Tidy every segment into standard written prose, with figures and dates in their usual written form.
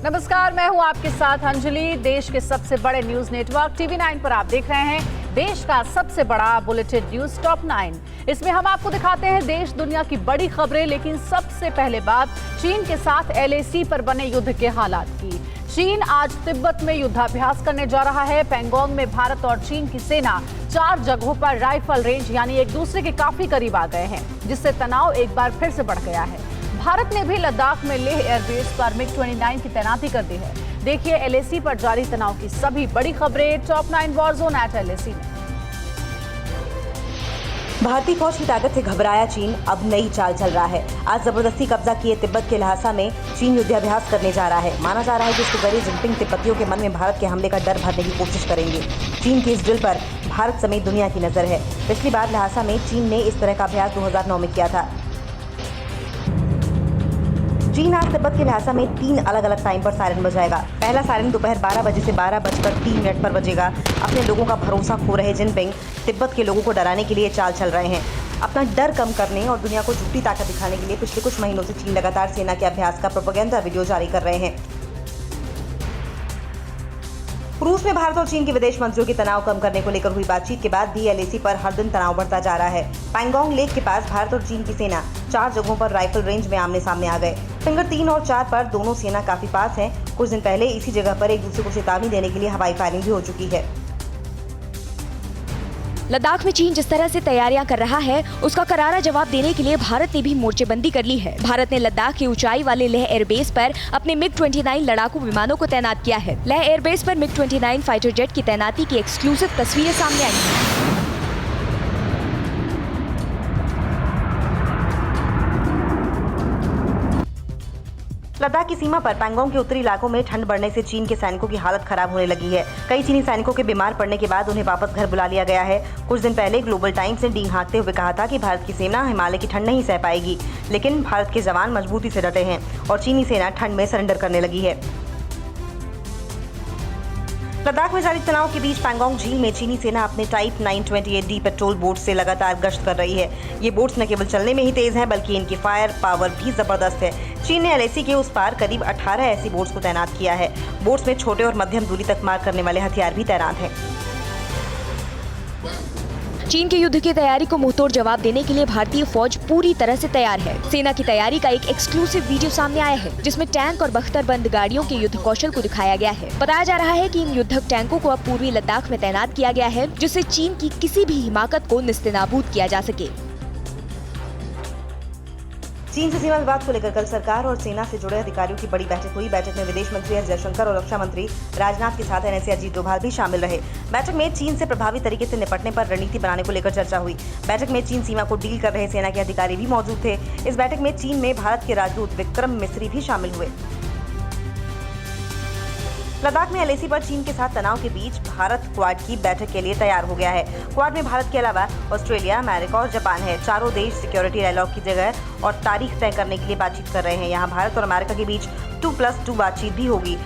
नमस्कार, मैं हूं आपके साथ अंजलि। देश के सबसे बड़े न्यूज नेटवर्क TV9 पर आप देख रहे हैं देश का सबसे बड़ा बुलेटिन न्यूज टॉप 9। इसमें हम आपको दिखाते हैं देश दुनिया की बड़ी खबरें, लेकिन सबसे पहले बात चीन के साथ LAC पर बने युद्ध के हालात की। चीन आज तिब्बत में युद्धाभ्यास करने जा रहा है। पैंगोंग में भारत और चीन की सेना 4 जगहों पर राइफल रेंज यानी एक दूसरे के काफी करीब आ गए हैं, जिससे तनाव एक बार फिर से बढ़ गया है। भारत ने भी लद्दाख में लेह एयरबेस पर MiG-29 की तैनाती कर दी है। देखिए LAC पर जारी तनाव की सभी बड़ी खबरें top 9 war zone at LAC में। भारतीय फौज की ताकत से घबराया चीन अब नई चाल चल रहा है। आज जबरदस्ती कब्जा किए तिब्बत के ल्हासा में चीन युद्धाभ्यास करने जा रहा है। माना जा रहा है कि इसके जरिए जिनपिंग तिब्बतियों के मन में भारत के हमले का डर भरने की कोशिश करेंगे। चीन के इस ड्रिल पर भारत समेत दुनिया की नजर है। पिछली बार ल्हासा में चीन ने इस तरह का अभ्यास 2009 में किया था। चीन आज तिब्बत के ल्हासा में 3 अलग अलग टाइम पर सायरन बजाएगा। पहला सायरन दोपहर 12 बजे से 12:03 पर बजेगा। अपने लोगों का भरोसा खो रहे जिनपिंग तिब्बत के लोगों को डराने के लिए चाल चल रहे हैं। अपना डर कम करने और दुनिया को झूठी ताकत दिखाने के लिए पिछले कुछ महीनों से चीन लगातार सेना के अभ्यास का प्रोपेगेंडा वीडियो जारी कर रहे हैं। रूस में भारत और चीन के विदेश मंत्रियों के तनाव कम करने को लेकर हुई बातचीत के बाद भी LAC पर हर दिन तनाव बढ़ता जा रहा है। पैंगोंग लेक के पास भारत और चीन की सेना 4 जगहों पर राइफल रेंज में आमने सामने आ गए। फिंगर 3 और 4 पर दोनों सेना काफी पास हैं। कुछ दिन पहले इसी जगह पर एक दूसरे को चेतावनी देने के लिए हवाई फायरिंग भी हो चुकी है। लद्दाख में चीन जिस तरह से तैयारियां कर रहा है, उसका करारा जवाब देने के लिए भारत ने भी मोर्चेबंदी कर ली है। भारत ने लद्दाख की ऊंचाई वाले लेह एयरबेस पर अपने MiG-29 लड़ाकू विमानों को तैनात किया है। लेह एयरबेस पर MiG-29 फाइटर जेट की तैनाती की एक्सक्लूसिव तस्वीरें सामने आई हैं। लद्दाख की सीमा पर पैंगोंग के उत्तरी इलाकों में ठंड बढ़ने से चीन के सैनिकों की हालत खराब होने लगी है। कई चीनी सैनिकों के बीमार पड़ने के बाद उन्हें वापस घर बुला लिया गया है। कुछ दिन पहले ग्लोबल टाइम्स ने डींग हाँकते हुए कहा था कि भारत की सेना हिमालय की ठंड नहीं सह पाएगी, लेकिन भारत के जवान मजबूती से डटे हैं और चीनी सेना ठंड में सरेंडर करने लगी है। लद्दाख में जारी तनाव के बीच पैंगोंग झील में चीनी सेना अपने टाइप 928D पेट्रोल बोट से लगातार गश्त कर रही है। ये बोट्स न केवल चलने में ही तेज हैं, बल्कि इनकी फायर पावर भी जबरदस्त है। चीन ने LAC के उस पार करीब 18 ऐसी बोट्स को तैनात किया है। बोट्स में छोटे और मध्यम दूरी तक मार करने वाले हथियार भी तैनात हैं। चीन के युद्ध की तैयारी को मुंहतोड़ जवाब देने के लिए भारतीय फौज पूरी तरह से तैयार है। सेना की तैयारी का एक एक्सक्लूसिव वीडियो सामने आया है, जिसमें टैंक और बख्तरबंद गाड़ियों के युद्ध कौशल को दिखाया गया है। बताया जा रहा है कि इन युद्धक टैंकों को अब पूर्वी लद्दाख में तैनात किया गया है, जिससे चीन की किसी भी हिमाकत को निस्तेनाबूद किया जा सके। चीन से सीमा विवाद को लेकर कल सरकार और सेना से जुड़े अधिकारियों की बड़ी बैठक हुई। बैठक में विदेश मंत्री एस जयशंकर और रक्षा मंत्री राजनाथ के साथ NSA अजीत डोभाल भी शामिल रहे। बैठक में चीन से प्रभावी तरीके से निपटने पर रणनीति बनाने को लेकर चर्चा हुई। बैठक में चीन सीमा को डील कर रहे सेना के अधिकारी भी मौजूद थे। इस बैठक में चीन में भारत के राजदूत विक्रम मिस्री भी शामिल हुए। लद्दाख में LAC पर चीन के साथ तनाव के बीच भारत क्वाड की बैठक के लिए तैयार हो गया है। क्वाड में भारत के अलावा ऑस्ट्रेलिया, अमेरिका और जापान है। चारों देश सिक्योरिटी डायलॉग की जगह और तारीख तय करने के लिए बातचीत कर रहे हैं। यहाँ भारत और अमेरिका के बीच 2+2 बातचीत भी होगी।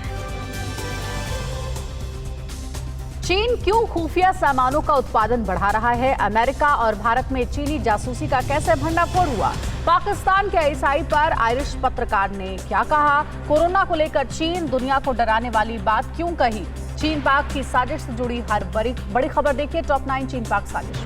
चीन क्यों खुफिया सामानों का उत्पादन बढ़ा रहा है? अमेरिका और भारत में चीनी जासूसी का कैसे भंडाफोड़ हुआ? पाकिस्तान के ISI पर आयरिश पत्रकार ने क्या कहा? कोरोना को लेकर चीन दुनिया को डराने वाली बात क्यों कही? चीन पाक की साजिश से जुड़ी हर बड़ी खबर देखिए टॉप 9 चीन पाक साजिश।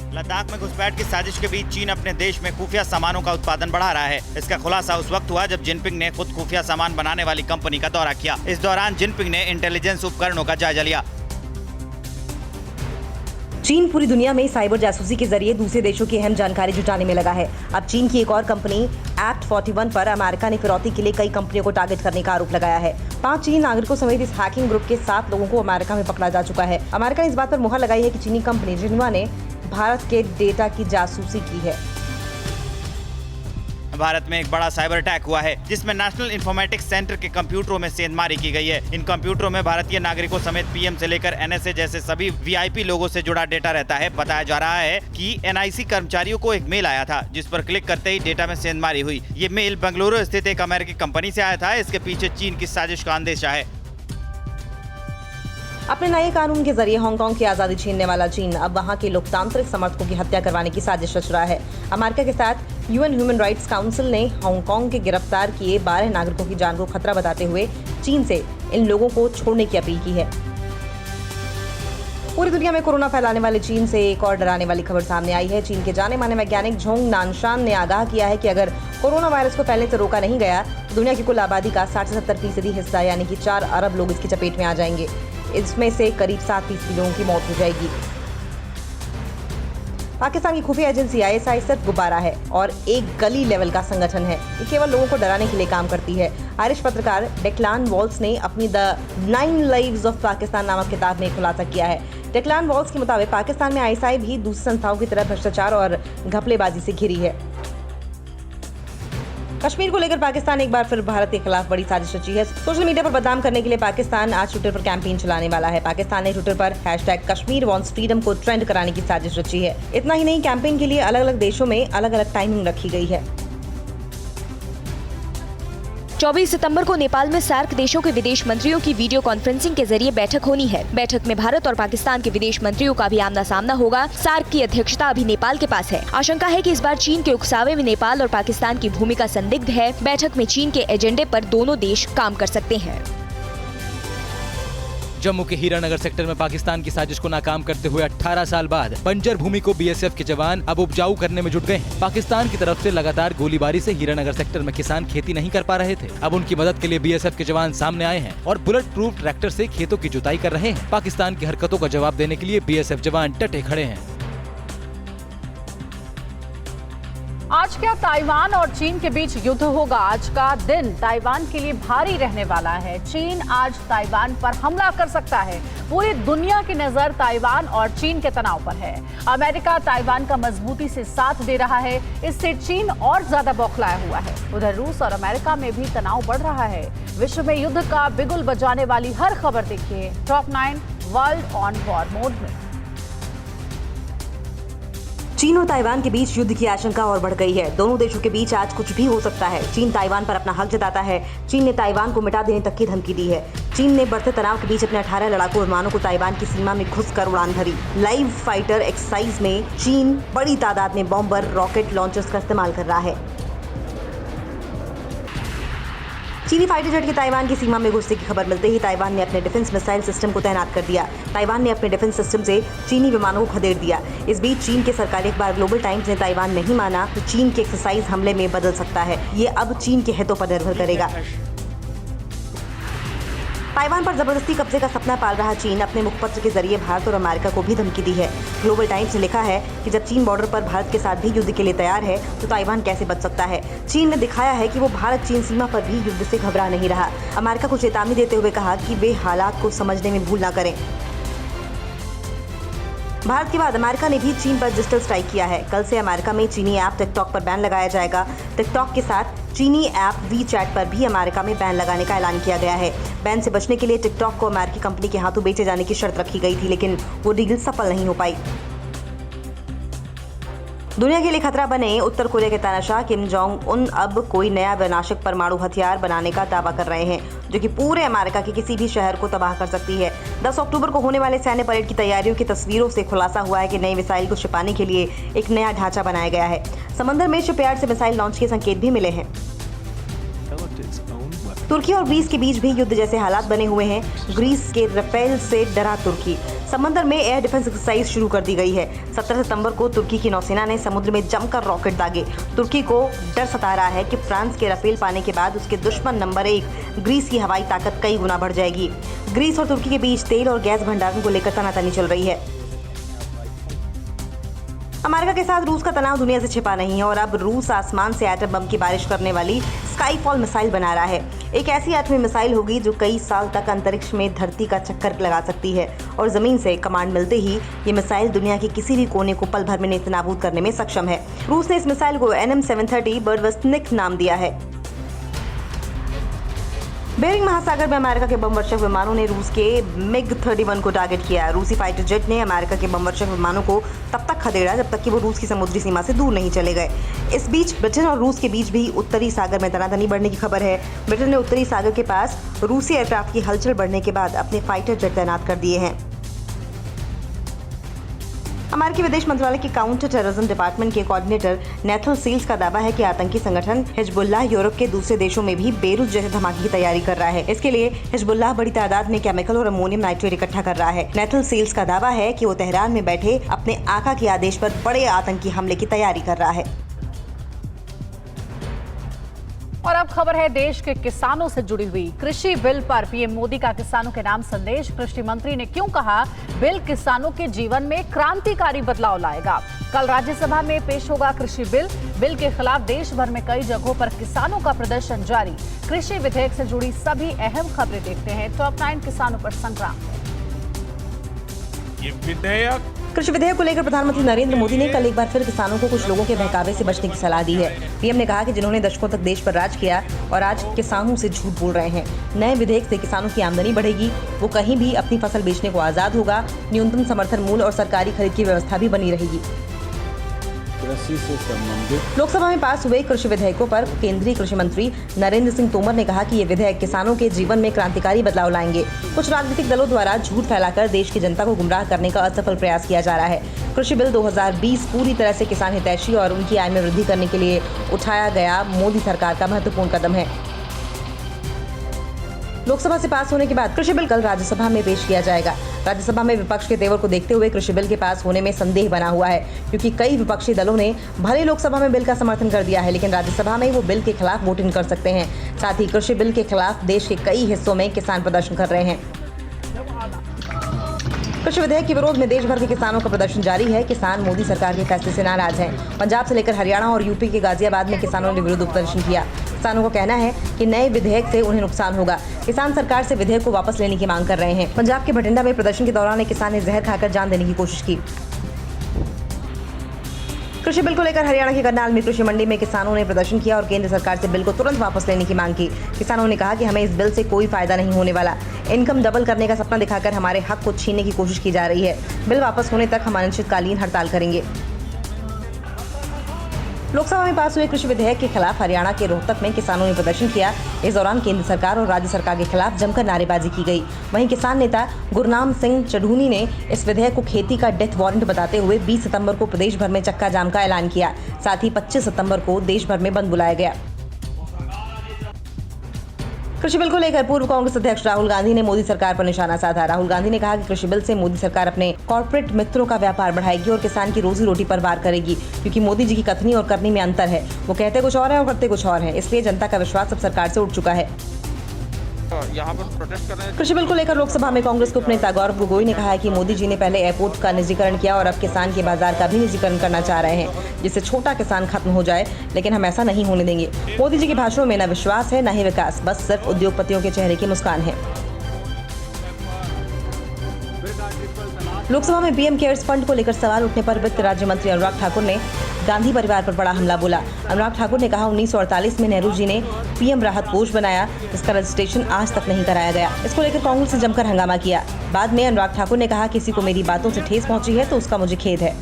लद्दाख में घुसपैठ की साजिश के बीच चीन अपने देश में खुफिया सामानों का उत्पादन बढ़ा रहा है। इसका खुलासा उस वक्त हुआ जब जिनपिंग ने खुद खुफिया सामान बनाने वाली कंपनी का दौरा किया। इस दौरान जिनपिंग ने इंटेलिजेंस उपकरणों का जायजा लिया। चीन पूरी दुनिया में साइबर जासूसी के जरिए दूसरे देशों की अहम जानकारी जुटाने में लगा है। अब चीन की एक और कंपनी एक्ट 41 पर अमेरिका ने फिरौती के लिए कई कंपनियों को टारगेट करने का आरोप लगाया है। 5 चीनी नागरिकों समेत इस हैकिंग ग्रुप के 7 लोगों को अमेरिका में पकड़ा जा चुका है। अमेरिका ने इस बात पर मुहर लगाई है कि चीनी कंपनी जिन्वा ने भारत के डेटा की जासूसी की है। भारत में एक बड़ा साइबर अटैक हुआ है, जिसमें नेशनल इंफॉर्मेटिक्स सेंटर के कंप्यूटरों में सेंधमारी की गई है। इन कंप्यूटरों में भारतीय नागरिकों समेत PM से लेकर NSA जैसे सभी VIP लोगों से जुड़ा डेटा रहता है। बताया जा रहा है कि NIC कर्मचारियों को एक मेल आया था, जिस पर क्लिक करते ही डेटा में सेंधमारी हुई। ये मेल बेंगलुरु स्थित एक अमेरिकी कंपनी से आया था। इसके पीछे चीन की साजिश का अंदेशा है। अपने नए कानून के जरिए हांगकांग की आजादी छीनने वाला चीन अब वहां के लोकतांत्रिक समर्थकों की हत्या करवाने की साजिश रच रहा है। अमेरिका के साथ यूएन ह्यूमन राइट्स काउंसिल ने हांगकांग के गिरफ्तार किए 12 नागरिकों की जान को खतरा बताते हुए चीन से इन लोगों को छोड़ने की अपील की है। पूरी दुनिया में कोरोना फैलाने वाले चीन से एक और डराने वाली खबर सामने आई है। चीन के जाने माने वैज्ञानिक झोंग नानशान ने आगाह किया है कि अगर कोरोना वायरस को फैलने से रोका नहीं गया तो दुनिया की कुल आबादी का 60 से 70% हिस्सा यानी कि 4 अरब लोग इसकी चपेट में आ जाएंगे। इसमें से करीब 7% लोगों की मौत हो जाएगी। पाकिस्तान की खुफिया एजेंसी ISI सिर्फ गुब्बारा है और एक गली लेवल का संगठन है। ये केवल लोगों को डराने के लिए काम करती है। आयरिश पत्रकार डेक्लान वॉल्स ने अपनी द 9 लाइव्स ऑफ पाकिस्तान नामक किताब में खुलासा किया है। डेक्लान वॉल्स के मुताबिक पाकिस्तान में ISI भी दूसरी संस्थाओं की तरह भ्रष्टाचार और घपलेबाजी से घिरी है। कश्मीर को लेकर पाकिस्तान एक बार फिर भारत के खिलाफ बड़ी साजिश रची है। सोशल मीडिया पर बदनाम करने के लिए पाकिस्तान आज ट्विटर पर कैंपेन चलाने वाला है। पाकिस्तान ने ट्विटर पर #कश्मीर वांट्स फ्रीडम को ट्रेंड कराने की साजिश रची है। इतना ही नहीं, कैंपेन के लिए अलग अलग देशों में अलग अलग टाइमिंग रखी गई है। 24 सितंबर को नेपाल में सार्क देशों के विदेश मंत्रियों की वीडियो कॉन्फ्रेंसिंग के जरिए बैठक होनी है। बैठक में भारत और पाकिस्तान के विदेश मंत्रियों का भी आमना सामना होगा। सार्क की अध्यक्षता अभी नेपाल के पास है। आशंका है कि इस बार चीन के उकसावे में नेपाल और पाकिस्तान की भूमिका संदिग्ध है। बैठक में चीन के एजेंडे पर दोनों देश काम कर सकते हैं। जम्मू के हीरानगर सेक्टर में पाकिस्तान की साजिश को नाकाम करते हुए 18 साल बाद बंजर भूमि को BSF के जवान अब उपजाऊ करने में जुट गए हैं। पाकिस्तान की तरफ से लगातार गोलीबारी से हीरानगर सेक्टर में किसान खेती नहीं कर पा रहे थे। अब उनकी मदद के लिए BSF के जवान सामने आए हैं और बुलेट प्रूफ ट्रैक्टर से खेतों की जुताई कर रहे हैं। पाकिस्तान की हरकतों का जवाब देने के लिए BSF जवान डटे खड़े हैं। आज क्या ताइवान और चीन के बीच युद्ध होगा? आज का दिन ताइवान के लिए भारी रहने वाला है। चीन आज ताइवान पर हमला कर सकता है। पूरी दुनिया की नजर ताइवान और चीन के तनाव पर है। अमेरिका ताइवान का मजबूती से साथ दे रहा है। इससे चीन और ज्यादा बौखलाया हुआ है। उधर रूस और अमेरिका में भी तनाव बढ़ रहा है। विश्व में युद्ध का बिगुल बजाने वाली हर खबर देखिए top 9 world on war mode में। चीन और ताइवान के बीच युद्ध की आशंका और बढ़ गई है। दोनों देशों के बीच आज कुछ भी हो सकता है। चीन ताइवान पर अपना हक जताता है। चीन ने ताइवान को मिटा देने तक की धमकी दी है। चीन ने बढ़ते तनाव के बीच अपने 18 लड़ाकू विमानों को ताइवान की सीमा में घुसकर उड़ान भरी। लाइव फाइटर एक्सरसाइज में चीन बड़ी तादाद में बॉम्बर रॉकेट लॉन्चर्स का इस्तेमाल कर रहा है। चीनी फाइटर जेट के ताइवान की सीमा में घुसने की खबर मिलते ही ताइवान ने अपने डिफेंस मिसाइल सिस्टम को तैनात कर दिया। ताइवान ने अपने डिफेंस सिस्टम से चीनी विमानों को खदेड़ दिया। इस बीच चीन के सरकारी अखबार ग्लोबल टाइम्स ने ताइवान नहीं माना तो चीन के एक्सरसाइज हमले में बदल सकता है। ये अब चीन के हितों पर निर्भर करेगा। ताइवान पर जबरदस्ती कब्जे का सपना पाल रहा चीन अपने मुखपत्र के जरिए भारत और अमेरिका को भी धमकी दी है। ग्लोबल टाइम्स ने लिखा है कि जब चीन बॉर्डर पर भारत के साथ भी युद्ध के लिए तैयार है तो ताइवान कैसे बच सकता है। चीन ने दिखाया है कि वो भारत चीन सीमा पर भी युद्ध से घबरा नहीं रहा। अमेरिका को चेतावनी देते हुए कहा कि वे हालात को समझने में भूल न करें। भारत के बाद अमेरिका ने भी चीन पर डिजिटल स्ट्राइक किया है। कल से अमेरिका में चीनी ऐप टिकटॉक पर बैन लगाया जाएगा। टिकटॉक के साथ चीनी ऐप WeChat पर भी अमेरिका में बैन लगाने का ऐलान किया गया है। बैन से बचने के लिए टिकटॉक को अमेरिकी कंपनी के हाथों बेचे जाने की शर्त रखी गई थी, लेकिन वो डील सफल नहीं हो पाई। दुनिया के लिए खतरा बने उत्तर कोरिया के तानाशाह किम जोंग उन अब कोई नया विनाशक परमाणु हथियार बनाने का दावा कर रहे हैं जो कि पूरे अमेरिका के किसी भी शहर को तबाह कर सकती है। 10 अक्टूबर को होने वाले सैन्य परेड की तैयारियों की तस्वीरों से खुलासा हुआ है कि नई मिसाइल को छिपाने के लिए एक नया ढांचा बनाया गया है। समंदर में शिपयार्ड से मिसाइल लॉन्च के संकेत भी मिले हैं। तुर्की और ग्रीस के बीच भी युद्ध जैसे हालात बने हुए हैं। ग्रीस के रफेल से डरा तुर्की। समंदर में एयर डिफेंस एक्सरसाइज शुरू कर दी गई है। 17 सितंबर को तुर्की की नौसेना ने समुद्र में जमकर रॉकेट दागे। तुर्की को डर सता रहा है कि फ्रांस के रफेल पाने के बाद उसके दुश्मन नंबर 1 ग्रीस की हवाई ताकत कई गुना बढ़ जाएगी। ग्रीस और तुर्की के बीच तेल और गैस भंडारण को लेकर तनातनी चल रही है। अमेरिका के साथ रूस का तनाव दुनिया से छिपा नहीं है और अब रूस आसमान से एटम बम की बारिश करने वाली स्काईफॉल मिसाइल बना रहा है। एक ऐसी एटमी मिसाइल होगी जो कई साल तक अंतरिक्ष में धरती का चक्कर लगा सकती है और जमीन से कमांड मिलते ही ये मिसाइल दुनिया के किसी भी कोने को पल भर में नेस्तनाबूद करने में सक्षम है। रूस ने इस मिसाइल को NM-730 बर्डवस्निक नाम दिया है। बेरिंग महासागर में अमेरिका के बमवर्षक विमानों ने रूस के MiG-31 को टारगेट किया। रूसी फाइटर जेट ने अमेरिका के बमवर्षक विमानों को तब तक खदेड़ा जब तक कि वो रूस की समुद्री सीमा से दूर नहीं चले गए। इस बीच ब्रिटेन और रूस के बीच भी उत्तरी सागर में तनातनी बढ़ने की खबर है। ब्रिटेन ने उत्तरी सागर के पास रूसी एयरक्राफ्ट की हलचल बढ़ने के बाद अपने फाइटर जेट तैनात कर दिए हैं। अमेरिकी विदेश मंत्रालय के काउंटर टेररिज्म डिपार्टमेंट के कोऑर्डिनेटर नेथल सील्स का दावा है कि आतंकी संगठन हिजबुल्लाह यूरोप के दूसरे देशों में भी बेरूत जैसे धमाके की तैयारी कर रहा है। इसके लिए हिजबुल्लाह बड़ी तादाद में केमिकल और अमोनियम नाइट्रेट इकट्ठा कर रहा है। नेथल सील्स का दावा है कि वो तेहरान में बैठे अपने आका के आदेश पर बड़े आतंकी हमले की तैयारी कर रहा है। और अब खबर है देश के किसानों से जुड़ी हुई। कृषि बिल पर पीएम मोदी का किसानों के नाम संदेश। कृषि मंत्री ने क्यों कहा बिल किसानों के जीवन में क्रांतिकारी बदलाव लाएगा। कल राज्यसभा में पेश होगा कृषि बिल। बिल के खिलाफ देश भर में कई जगहों पर किसानों का प्रदर्शन जारी। कृषि विधेयक से जुड़ी सभी अहम खबरें देखते हैं। टॉप 9 किसानों पर संग्राम। ये कृषि विधेयक को लेकर प्रधानमंत्री नरेंद्र मोदी ने कल एक बार फिर किसानों को कुछ लोगों के बहकावे से बचने की सलाह दी है। पीएम ने कहा कि जिन्होंने दशकों तक देश पर राज किया और आज किसानों से झूठ बोल रहे हैं। नए विधेयक से किसानों की आमदनी बढ़ेगी, वो कहीं भी अपनी फसल बेचने को आजाद होगा। न्यूनतम समर्थन मूल्य और सरकारी खरीद की व्यवस्था भी बनी रहेगी। कृषि से संबंधित लोकसभा में पास हुए कृषि विधेयकों पर केंद्रीय कृषि मंत्री नरेंद्र सिंह तोमर ने कहा कि ये विधेयक किसानों के जीवन में क्रांतिकारी बदलाव लाएंगे। कुछ राजनीतिक दलों द्वारा झूठ फैलाकर देश की जनता को गुमराह करने का असफल प्रयास किया जा रहा है। कृषि बिल 2020 पूरी तरह से किसान हितैषी और उनकी आय में वृद्धि करने के लिए उठाया गया मोदी सरकार का महत्वपूर्ण कदम है। लोकसभा से पास होने के बाद कृषि बिल कल राज्यसभा में पेश किया जाएगा। राज्यसभा में विपक्ष के तेवर को देखते हुए कृषि बिल के पास होने में संदेह बना हुआ है, क्योंकि कई विपक्षी दलों ने भले लोकसभा में बिल का समर्थन कर दिया है, लेकिन राज्यसभा में वो बिल के खिलाफ वोटिंग कर सकते हैं। साथ ही कृषि बिल के खिलाफ देश के कई हिस्सों में किसान प्रदर्शन कर रहे हैं। कृषि विधेयक के विरोध में देश भर के किसानों का प्रदर्शन जारी है। किसान मोदी सरकार के फैसले से नाराज हैं। पंजाब से लेकर हरियाणा और यूपी के गाजियाबाद में किसानों ने विरोध प्रदर्शन किया। किसानों का कहना है कि नए विधेयक से उन्हें नुकसान होगा। किसान सरकार से विधेयक को वापस लेने की मांग कर रहे हैं। पंजाब के बठिंडा में प्रदर्शन के दौरान एक किसान ने जहर खाकर जान देने की कोशिश की। कृषि बिल को लेकर हरियाणा के करनाल में कृषि मंडी में किसानों ने प्रदर्शन किया और केंद्र सरकार से बिल को तुरंत वापस लेने की मांग की। किसानों ने कहा कि हमें इस बिल से कोई फायदा नहीं होने वाला। इनकम डबल करने का सपना दिखाकर हमारे हक को छीनने की कोशिश की जा रही है। बिल वापस होने तक हम अनिश्चितकालीन हड़ताल करेंगे। लोकसभा में पास हुए कृषि विधेयक के खिलाफ हरियाणा के रोहतक में किसानों ने प्रदर्शन किया। इस दौरान केंद्र सरकार और राज्य सरकार के खिलाफ जमकर नारेबाजी की गई। वहीं किसान नेता गुरनाम सिंह चढ़ूनी ने इस विधेयक को खेती का डेथ वारंट बताते हुए 20 सितंबर को प्रदेश भर में चक्का जाम का ऐलान किया। साथ ही 25 सितंबर को देश भर में बंद बुलाया गया। कृषि बिल को लेकर पूर्व कांग्रेस अध्यक्ष राहुल गांधी ने मोदी सरकार पर निशाना साधा। राहुल गांधी ने कहा कि कृषि बिल से मोदी सरकार अपने कॉर्पोरेट मित्रों का व्यापार बढ़ाएगी और किसान की रोजी रोटी पर वार करेगी, क्योंकि मोदी जी की कथनी और करनी में अंतर है। वो कहते कुछ और है और करते कुछ और है, इसलिए जनता का विश्वास अब सरकार से उठ चुका है। यहाँ पर प्रोटेस्ट कर रहे हैं। कृषि बिल को लेकर लोकसभा में कांग्रेस के उपनेता गौरव गोगोई ने कहा है कि मोदी जी ने पहले एयरपोर्ट का निजीकरण किया और अब किसान के बाजार का भी निजीकरण करना चाह रहे हैं, जिससे छोटा किसान खत्म हो जाए, लेकिन हम ऐसा नहीं होने देंगे। मोदी जी के भाषणों में न विश्वास है न ही विकास, बस सिर्फ उद्योगपतियों के चेहरे की मुस्कान है। लोकसभा में पीएम केयर्स फंड को लेकर सवाल उठने पर वित्त राज्य मंत्री अनुराग ठाकुर ने गांधी परिवार पर बड़ा हमला बोला। अनुराग ठाकुर ने कहा 1948 में नेहरू जी ने पीएम राहत कोष बनाया, जिसका रजिस्ट्रेशन आज तक नहीं कराया गया। इसको लेकर कांग्रेस ने जमकर हंगामा किया। बाद में अनुराग ठाकुर ने कहा किसी को मेरी बातों से ठेस पहुंची है तो उसका मुझे खेद है।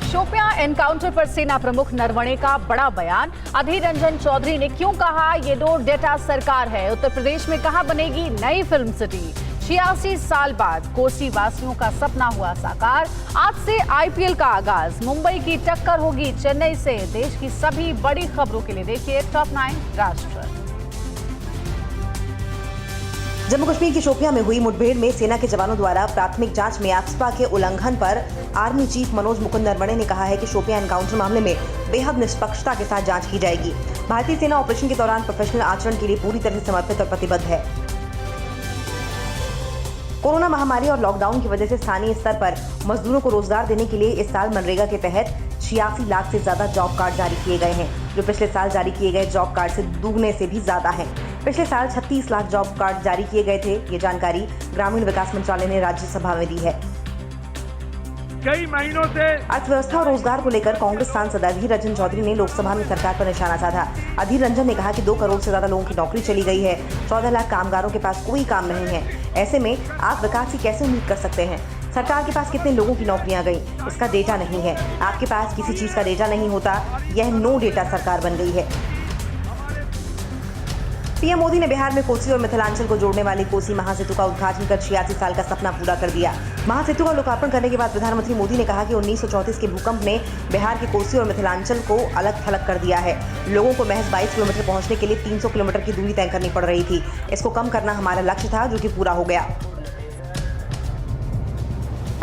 शोपियां एनकाउंटर पर सेना प्रमुख नरवणे का बड़ा बयान। अधीर रंजन चौधरी ने क्यों कहा ये दो डेटा सरकार है। उत्तर प्रदेश में कहां बनेगी नई फिल्म सिटी। 86 साल बाद कोसी वासियों का सपना हुआ साकार। आज से आईपीएल का आगाज। मुंबई की टक्कर होगी चेन्नई से। देश की सभी बड़ी खबरों के लिए देखिए टॉप 9 राष्ट्र। जम्मू कश्मीर की शोपियां में हुई मुठभेड़ में सेना के जवानों द्वारा प्राथमिक जांच में AFSPA के उल्लंघन पर आर्मी चीफ मनोज मुकुंद नरवणे ने कहा है कि शोपियां एनकाउंटर मामले में बेहद निष्पक्षता के साथ जांच की जाएगी। भारतीय सेना ऑपरेशन के दौरान प्रोफेशनल आचरण के लिए पूरी तरह से समर्पित और प्रतिबद्ध है। कोरोना महामारी और लॉकडाउन की वजह से स्थानीय स्तर पर मजदूरों को रोजगार देने के लिए इस साल मनरेगा के तहत 86 लाख से ज्यादा जॉब कार्ड जारी किए गए हैं, जो पिछले साल जारी किए गए जॉब कार्ड से दुगने से भी ज्यादा है। पिछले साल 36 लाख जॉब कार्ड जारी किए गए थे। ये जानकारी ग्रामीण विकास मंत्रालय ने राज्यसभा में दी है। कई महीनों से अर्थव्यवस्था और रोजगार को लेकर कांग्रेस सांसद अधीर रंजन चौधरी ने लोकसभा में सरकार पर निशाना साधा। अधीर रंजन ने कहा कि 2 करोड़ से ज्यादा लोगों की नौकरी चली गई है, 14 लाख कामगारों के पास कोई काम नहीं है। ऐसे में आप विकास की कैसे उम्मीद कर सकते हैं? सरकार के पास कितने लोगों की नौकरियां गई, इसका डेटा नहीं है। आपके पास किसी चीज का डेटा नहीं होता, यह नो डेटा सरकार बन गई है। पीएम मोदी ने बिहार में कोसी और मिथिलांचल को जोड़ने वाली कोसी महासेतु का उद्घाटन कर 86 साल का सपना पूरा कर दिया। महासेतु का लोकार्पण करने के बाद प्रधानमंत्री मोदी ने कहा कि 1934 के भूकंप ने बिहार के कोसी और मिथिलांचल को अलग थलग कर दिया है। लोगों को महज 22 किलोमीटर पहुंचने के लिए 300 किलोमीटर की दूरी तय करनी पड़ रही थी। इसको कम करना हमारा लक्ष्य था, जो कि पूरा हो गया।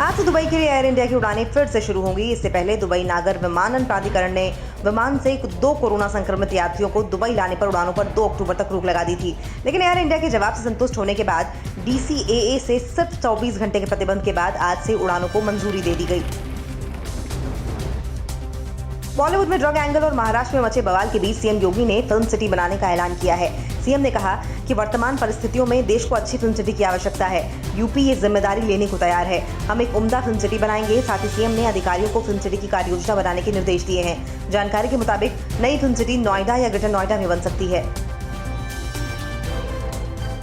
आज से दुबई के लिए एयर इंडिया की उड़ानें फिर से शुरू होंगी। इससे पहले दुबई नागर विमानन प्राधिकरण ने विमान से 2 कोरोना संक्रमित यात्रियों को दुबई लाने पर उड़ानों पर 2 अक्टूबर तक रोक लगा दी थी। लेकिन एयर इंडिया के जवाब से संतुष्ट होने के बाद DCAA से सिर्फ 24 घंटे के प्रतिबंध के बाद आज से उड़ानों को मंजूरी दे दी गई। बॉलीवुड में ड्रग एंगल और महाराष्ट्र में मचे बवाल के बीच सीएम योगी ने फिल्म सिटी बनाने का ऐलान किया है। सीएम ने कहा कि वर्तमान परिस्थितियों में देश को अच्छी फिल्म सिटी की आवश्यकता है। यूपी ये जिम्मेदारी लेने को तैयार है। हम एक उम्दा फिल्म सिटी बनाएंगे। साथ ही सीएम ने अधिकारियों को फिल्म सिटी की कार्य योजना बनाने के निर्देश दिए हैं। जानकारी के मुताबिक नई फिल्म सिटी नोएडा या ग्रेटर नोएडा में बन सकती है।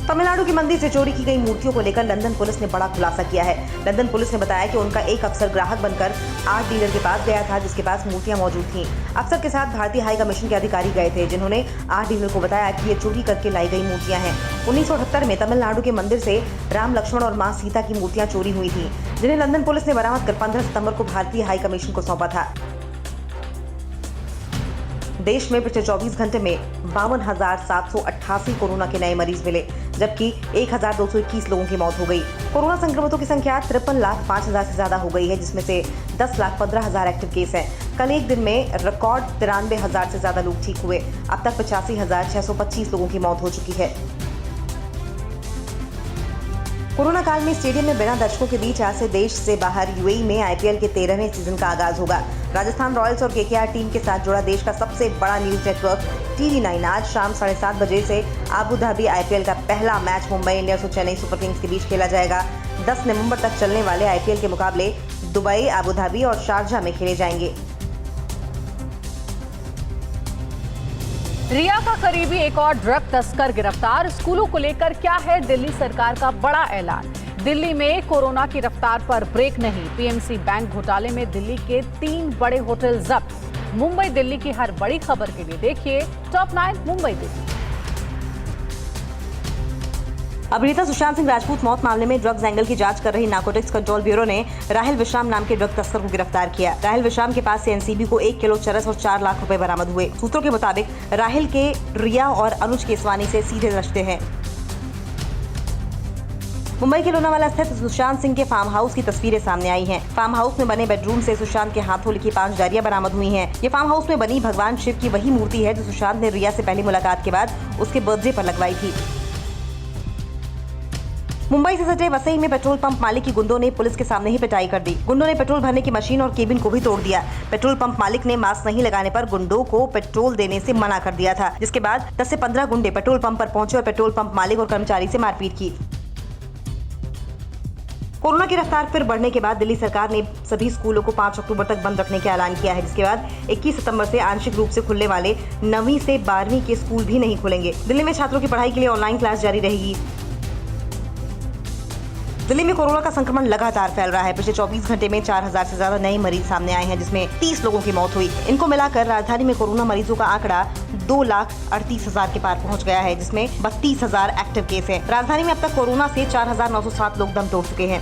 तमिलनाडु की मंदिर से चोरी की गई मूर्तियों को लेकर लंदन पुलिस ने बड़ा खुलासा किया है। लंदन पुलिस ने बताया कि उनका एक अफसर ग्राहक बनकर आर्ट डीलर के पास गया था, जिसके पास मूर्तियां मौजूद थीं। अफसर के साथ भारतीय हाई कमीशन के अधिकारी गए थे, जिन्होंने आर्ट डीलर को बताया कि ये चोरी करके लाई गई मूर्तियां हैं। 1978 में तमिलनाडु के मंदिर से राम लक्ष्मण और मां सीता की मूर्तियां चोरी हुई थी, जिन्हें लंदन पुलिस ने बरामद कर 15 सितंबर को भारतीय हाई कमीशन को सौंपा था। देश में पिछले 24 घंटे में 52,788 कोरोना के नए मरीज मिले, जबकि 1,221 लोगों की मौत हो गई। कोरोना संक्रमितों की संख्या 53,05,000 से ज्यादा हो गई है, जिसमें से 10,15,000 एक्टिव केस हैं। कल एक दिन में रिकॉर्ड 93,000 से ज्यादा लोग ठीक हुए। अब तक 85,625 लोगों की मौत हो चुकी है। कोरोना काल में स्टेडियम में बिना दर्शकों के बीच आज से देश से बाहर यूएई में IPL के 13वें सीजन का आगाज होगा। राजस्थान रॉयल्स और KKR टीम के साथ जुड़ा देश का सबसे बड़ा न्यूज नेटवर्क TV9 आज शाम 7:30 बजे से आबू धाबी IPL का पहला मैच मुंबई इंडियंस और चेन्नई सुपर किंग्स के बीच खेला जाएगा। 10 नवंबर तक चलने वाले IPL के मुकाबले दुबई, आबू धाबी और शारजाह में खेले जाएंगे। रिया का करीबी एक और ड्रग तस्कर गिरफ्तार। स्कूलों को लेकर क्या है दिल्ली सरकार का बड़ा ऐलान। दिल्ली में कोरोना की रफ्तार पर ब्रेक नहीं। PMC बैंक घोटाले में दिल्ली के 3 बड़े होटल जब्त। मुंबई दिल्ली की हर बड़ी खबर के लिए देखिए टॉप 9 मुंबई दिल्ली। अभिनेता सुशांत सिंह राजपूत मौत मामले में ड्रग्स एंगल की जांच कर रही नार्कोटिक्स कंट्रोल ब्यूरो ने राहिल विश्राम नाम के ड्रग तस्कर को गिरफ्तार किया। राहिल विश्राम के पास से NCB को 1 किलो चरस और 4 लाख रुपए बरामद हुए। सूत्रों के मुताबिक राहिल के रिया और अनुज केसवानी से सीधे रिश्ते हैं। मुंबई के लोनावाला स्थित सुशांत सिंह के फार्म हाउस की तस्वीरें सामने आई हैं। फार्म हाउस में बने बेडरूम से सुशांत के हाथों लिखी 5 डायरियां बरामद हुई हैं। ये फार्म हाउस में बनी भगवान शिव की वही मूर्ति है जो सुशांत ने रिया से पहली मुलाकात के बाद उसके बर्थडे पर लगवाई थी। मुंबई से सटे वसई में पेट्रोल पंप मालिक की गुंडों ने पुलिस के सामने ही पिटाई कर दी। गुंडों ने पेट्रोल भरने की मशीन और केबिन को भी तोड़ दिया। पेट्रोल पंप मालिक ने मास्क नहीं लगाने पर गुंडों को पेट्रोल देने से मना कर दिया था, जिसके बाद 10 से 15 गुंडे पेट्रोल पंप पर पहुंचे और पेट्रोल पंप मालिक और कर्मचारी से मारपीट की। कोरोना की रफ्तार फिर बढ़ने के बाद दिल्ली सरकार ने सभी स्कूलों को 5 अक्टूबर तक बंद रखने का ऐलान किया है, जिसके बाद 21 सितंबर से आंशिक रूप से खुलने वाले 9वीं से 12वीं के स्कूल भी नहीं खुलेंगे। दिल्ली में छात्रों की पढ़ाई के लिए ऑनलाइन क्लास जारी रहेगी। दिल्ली में कोरोना का संक्रमण लगातार फैल रहा है। पिछले 24 घंटे में 4,000 से ज्यादा नए मरीज सामने आए हैं, जिसमें 30 लोगों की मौत हुई। इनको मिलाकर राजधानी में कोरोना मरीजों का आंकड़ा 2,38,000 के पार पहुंच गया है, जिसमें 32,000 एक्टिव केस हैं। राजधानी में अब तक कोरोना से 4,907 लोग दम तोड़ चुके हैं।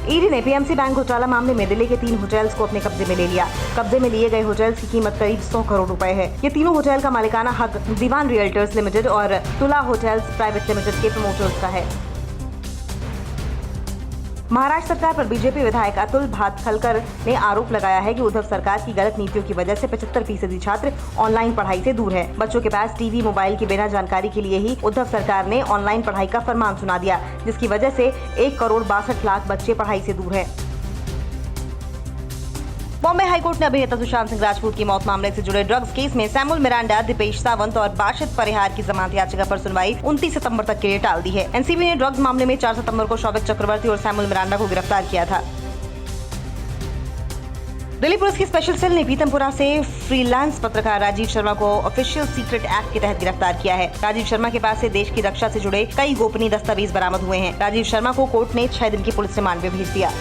ईडी ने PMC बैंक घोटाला मामले में दिल्ली के 3 होटल्स को अपने कब्जे में ले लिया। कब्जे में लिए गए होटल्स की कीमत करीब 100 करोड़ रुपए है। ये तीनों होटल का मालिकाना हक दीवान रियल्टर्स लिमिटेड और तुला होटल्स प्राइवेट लिमिटेड के प्रमोटर्स का है। महाराष्ट्र सरकार पर बीजेपी विधायक अतुल भातखलकर ने आरोप लगाया है कि उद्धव सरकार की गलत नीतियों की वजह से 75% छात्र ऑनलाइन पढ़ाई से दूर हैं। बच्चों के पास टीवी, मोबाइल की बिना जानकारी के लिए ही उद्धव सरकार ने ऑनलाइन पढ़ाई का फरमान सुना दिया, जिसकी वजह से 1 करोड़ 62 लाख बच्चे पढ़ाई से दूर हैं। बॉम्बे हाईकोर्ट ने अभिनेता सुशांत सिंह राजपूत की मौत मामले से जुड़े ड्रग्स केस में सैमुअल मिरांडा, दीपेश सावंत और बाशित परिहार की जमानत याचिका पर सुनवाई 29 सितंबर तक के लिए टाल दी है। एनसीबी ने ड्रग्स मामले में 4 सितंबर को शौविक चक्रवर्ती और सैमुअल मिरांडा को गिरफ्तार किया था। दिल्ली पुलिस की स्पेशल सेल ने पीतमपुरा से फ्रीलांस पत्रकार राजीव शर्मा को ऑफिशियल सीक्रेट एक्ट के तहत गिरफ्तार किया है। राजीव शर्मा के पास से देश की रक्षा से जुड़े कई गोपनीय दस्तावेज बरामद हुए हैं। राजीव शर्मा को कोर्ट ने 6 दिन की पुलिस रिमांड में भेज दिया।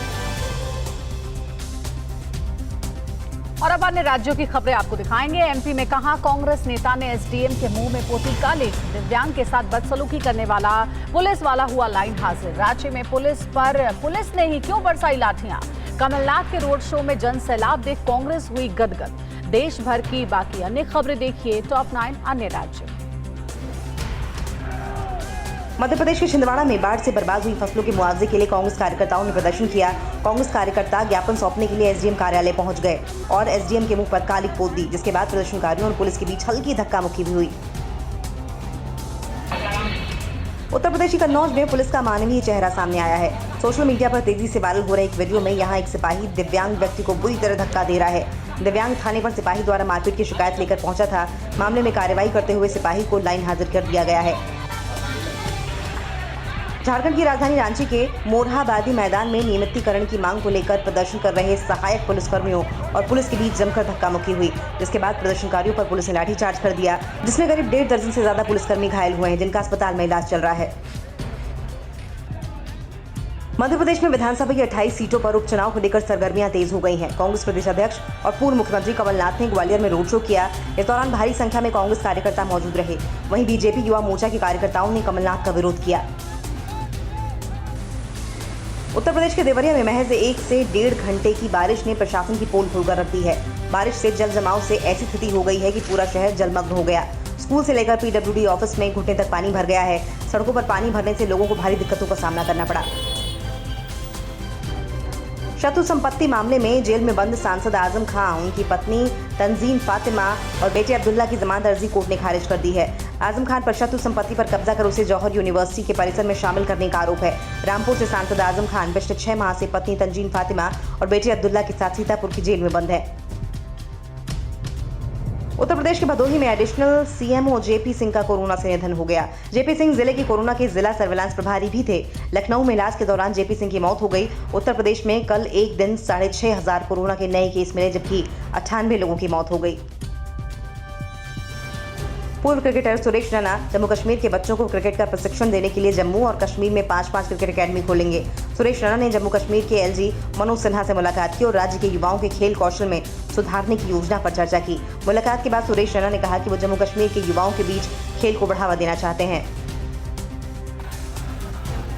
और अब अन्य राज्यों की खबरें आपको दिखाएंगे। एमपी में कहां कांग्रेस नेता ने एसडीएम के मुंह में पोती काली, दिव्यांग के साथ बदसलूकी करने वाला पुलिस वाला हुआ लाइन हाजिर। रांची में पुलिस ने ही क्यों बरसाई लाठियां। कमलनाथ के रोड शो में जन सैलाब देख कांग्रेस हुई गदगद। देश भर की बाकी अन्य खबरें देखिए टॉप 9 अन्य राज्य। मध्य प्रदेश के छिंदवाड़ा में बाढ़ से बर्बाद हुई फसलों के मुआवजे के लिए कांग्रेस कार्यकर्ताओं ने प्रदर्शन किया। कांग्रेस कार्यकर्ता ज्ञापन सौंपने के लिए एसडीएम कार्यालय पहुंच गए और एसडीएम के मुंह पर काली पोत दी, जिसके बाद प्रदर्शनकारियों और पुलिस के बीच हल्की धक्का मुक्की भी हुई। उत्तर प्रदेश के कन्नौज में पुलिस का मानवीय चेहरा सामने आया है। सोशल मीडिया पर तेजी से वायरल हो रहे एक वीडियो में यहां एक सिपाही दिव्यांग व्यक्ति को बुरी तरह धक्का दे रहा है। दिव्यांग थाने पर सिपाही द्वारा मारपीट की शिकायत लेकर पहुंचा था। मामले में कार्रवाई करते हुए सिपाही को लाइन हाजिर कर दिया गया है। झारखंड की राजधानी रांची के मोरहाबादी मैदान में नियमितीकरण की मांग को लेकर प्रदर्शन कर रहे सहायक पुलिसकर्मियों और पुलिस के बीच जमकर धक्का मुक्की हुई, जिसके बाद प्रदर्शनकारियों पर पुलिस ने लाठीचार्ज कर दिया, जिसमें करीब 1.5 दर्जन से ज्यादा पुलिसकर्मी घायल हुए हैं, जिनका अस्पताल में इलाज चल रहा है। मध्य प्रदेश में विधानसभा की 28 सीटों पर उपचुनाव को लेकर सरगर्मियां तेज हो गई हैं। कांग्रेस प्रदेश अध्यक्ष और पूर्व मुख्यमंत्री कमलनाथ ने ग्वालियर में रोड शो किया। इस दौरान भारी संख्या में कांग्रेस कार्यकर्ता मौजूद रहे। वहीं बीजेपी युवा मोर्चा के कार्यकर्ताओं ने कमलनाथ का विरोध किया। उत्तर प्रदेश के देवरिया में महज 1 से 1.5 घंटे की बारिश ने प्रशासन की पोल खोलकर रख दी है। बारिश से जल जमाव से ऐसी स्थिति हो गई है कि पूरा शहर जलमग्न हो गया। स्कूल से लेकर पीडब्ल्यूडी ऑफिस में घुटने तक पानी भर गया है। सड़कों पर पानी भरने से लोगों को भारी दिक्कतों का सामना करना पड़ा। शत्रु संपत्ति मामले में जेल में बंद सांसद आजम खां, उनकी पत्नी तंजीम फातिमा और बेटे अब्दुल्ला की जमानत अर्जी कोर्ट ने खारिज कर दी है। आजम खान पर शत्रु संपत्ति पर कब्जा कर उसे जौहर यूनिवर्सिटी के परिसर में शामिल करने का आरोप है। रामपुर से सांसद आजम खान पिछले 6 माह से पत्नी तंजीम फातिमा और बेटे अब्दुल्ला के साथ सीतापुर की जेल में बंद है। उत्तर प्रदेश के भदोही में एडिशनल सीएमओ जेपी सिंह का कोरोना से निधन हो गया। जेपी सिंह जिले के कोरोना के जिला सर्विलांस प्रभारी भी थे। लखनऊ में इलाज के दौरान जेपी सिंह की मौत हो गई। उत्तर प्रदेश में कल एक दिन 6,500 कोरोना के नए केस मिले, जबकि 98 लोगों की मौत हो गई। पूर्व क्रिकेटर सुरेश रैना जम्मू कश्मीर के बच्चों को क्रिकेट का प्रशिक्षण देने के लिए जम्मू और कश्मीर में 5-5 क्रिकेट अकेडमी खोलेंगे। सुरेश रैना ने जम्मू कश्मीर के एलजी मनोज सिन्हा से मुलाकात की और राज्य के युवाओं के खेल कौशल में सुधारने की योजना पर चर्चा की। मुलाकात के बाद सुरेश रैना ने कहा कि वो जम्मू कश्मीर के युवाओं के बीच खेल को बढ़ावा देना चाहते हैं।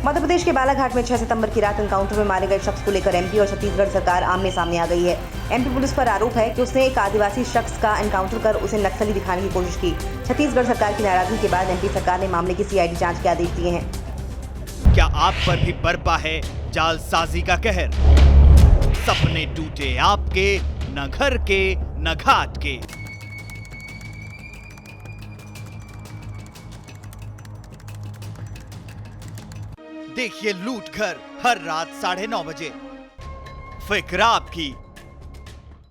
मध्य प्रदेश के बालाघाट में 6 सितंबर की रात एनकाउंटर में मारे गए शख्स को लेकर एमपी और छत्तीसगढ़ सरकार आमने सामने आ गई है। एमपी पुलिस पर आरोप है कि उसने एक आदिवासी शख्स का एनकाउंटर कर उसे नक्सली दिखाने की कोशिश की। छत्तीसगढ़ सरकार की नाराजगी के बाद एमपी सरकार ने मामले की सीआईडी जांच के आदेश दिए हैं। क्या आप पर भी बरपा है जालसाजी का कहर? सपने टूटे आपके, न घर के न घाट के। देखिए लूट घर हर रात 9:30 बजे। फिक्र आपकी,